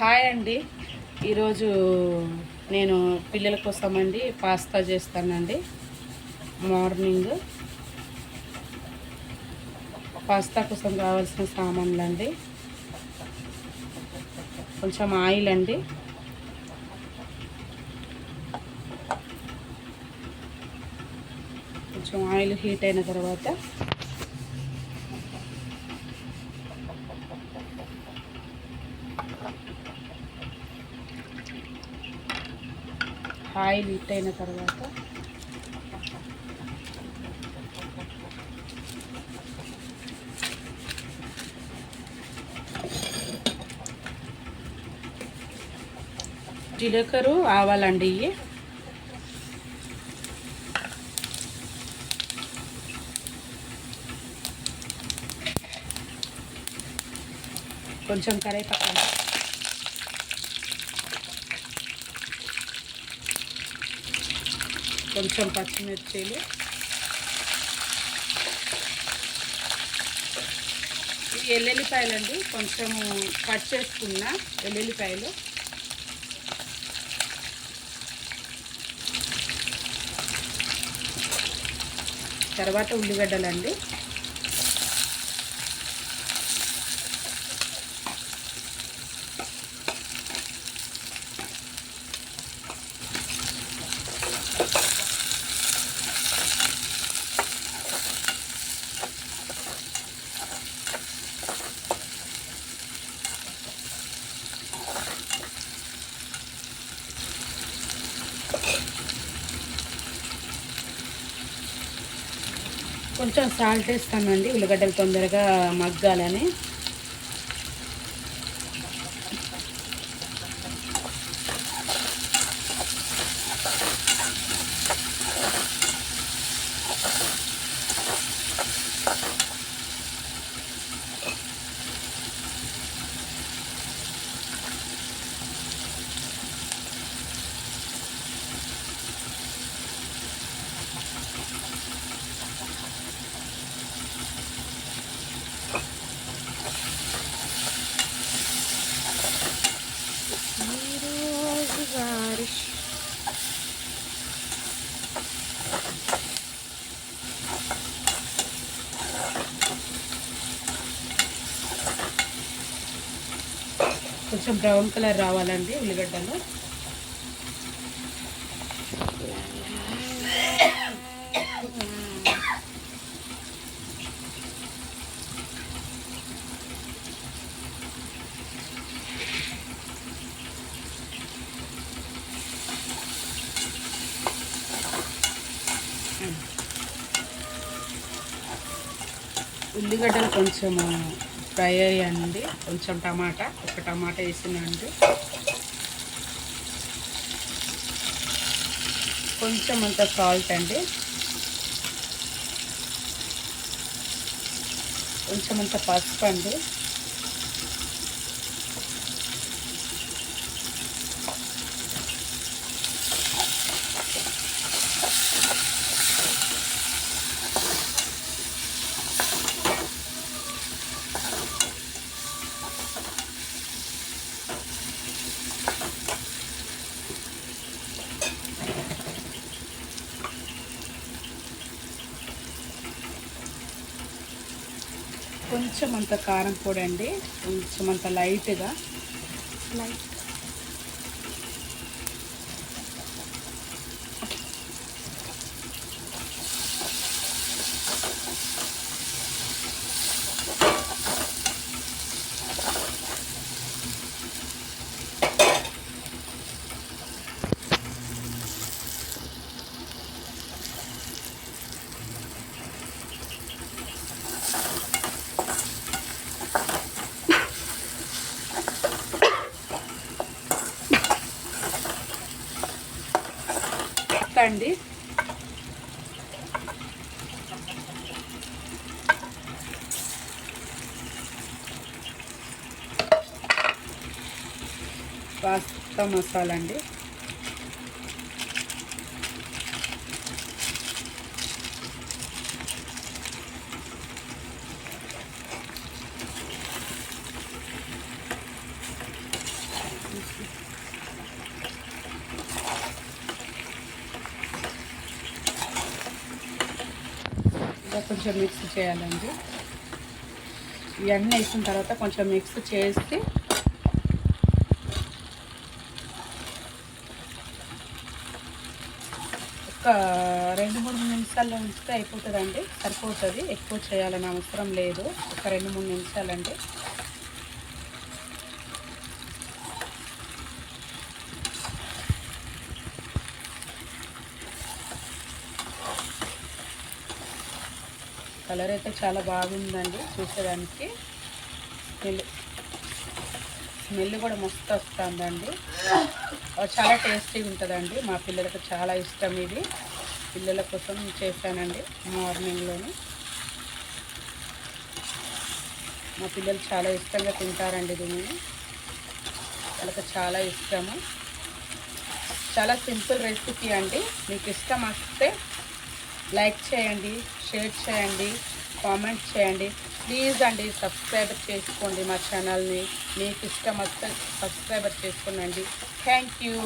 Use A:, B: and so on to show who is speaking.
A: Hi అండి. ఈరోజు నేను పిల్లల కోసం అండి పాస్తా చేస్తానండి. మార్నింగ్ పాస్తా కోసం కావాల్సిన సామాన్లు అండి, కొంచెం ఆయిల్ అండి, కొంచెం ఆయిల్ హీట్ అయిన తర్వాత జీలకర్ర ఆవాలండి. ఇవి కొంచెం కరివేపాకు, కొంచెం పచ్చిమిర్చీలు, ఇవి ఎల్లుల్లిపాయలు అండి, కొంచెము కట్ చేసుకున్న ఎల్లుల్లిపాయలు, తర్వాత ఉల్లిగడ్డలండి, కొంచెం సాల్ట్ వేస్తానండి ఉల్లిగడ్డలు తొందరగా మగ్గాలని. కొంచెం బ్రౌన్ కలర్ రావాలండి ఉల్లిగడ్డలు. ఉల్లిగడ్డలు కొంచెం ఫ్రై అయ్యండి, కొంచెం ఒక టమాటా వేసినండి, కొంచెం అంత సాల్ట్ అండి, కొంచెం అంత పసుపు అండి, కొంచెం అంత కారం పొడి అండి, కొంచెం అంత లైట్గా అండి. పాస్తా మసాలా అండి, కొంచెం మిక్స్ చేయాలండి. ఇవన్నీ వేసిన తర్వాత కొంచెం మిక్స్ చేసి ఒక 2-3 నిమిషాల్లో ఉంచితే అయిపోతుందండి, సరిపోతుంది. ఎక్కువ చేయాలని అవసరం లేదు. ఒక 2-3 నిమిషాలండి. కలర్ అయితే చాలా బాగుందండి చూసేదానికి. స్మెల్ కూడా మస్తు వస్తుందండి. చాలా టేస్టీగా ఉంటుందండి. మా పిల్లలకు చాలా ఇష్టం ఇది. పిల్లల కోసం చేశానండి మార్నింగ్లోని. మా పిల్లలు చాలా ఇష్టంగా తింటారండి దీన్ని. వాళ్ళకి చాలా ఇష్టము. చాలా సింపుల్ రెసిపీ అండి. మీకు ఇష్టం వస్తే లైక్ చేయండి, షేర్ చేయండి, కామెంట్ చేయండి. ప్లీజ్ అండి సబ్స్క్రైబ్ చేసుకోండి మా ఛానల్ని. మీకు ఇష్టం వస్తే సబ్స్క్రైబర్ చేసుకోండి. Thank you.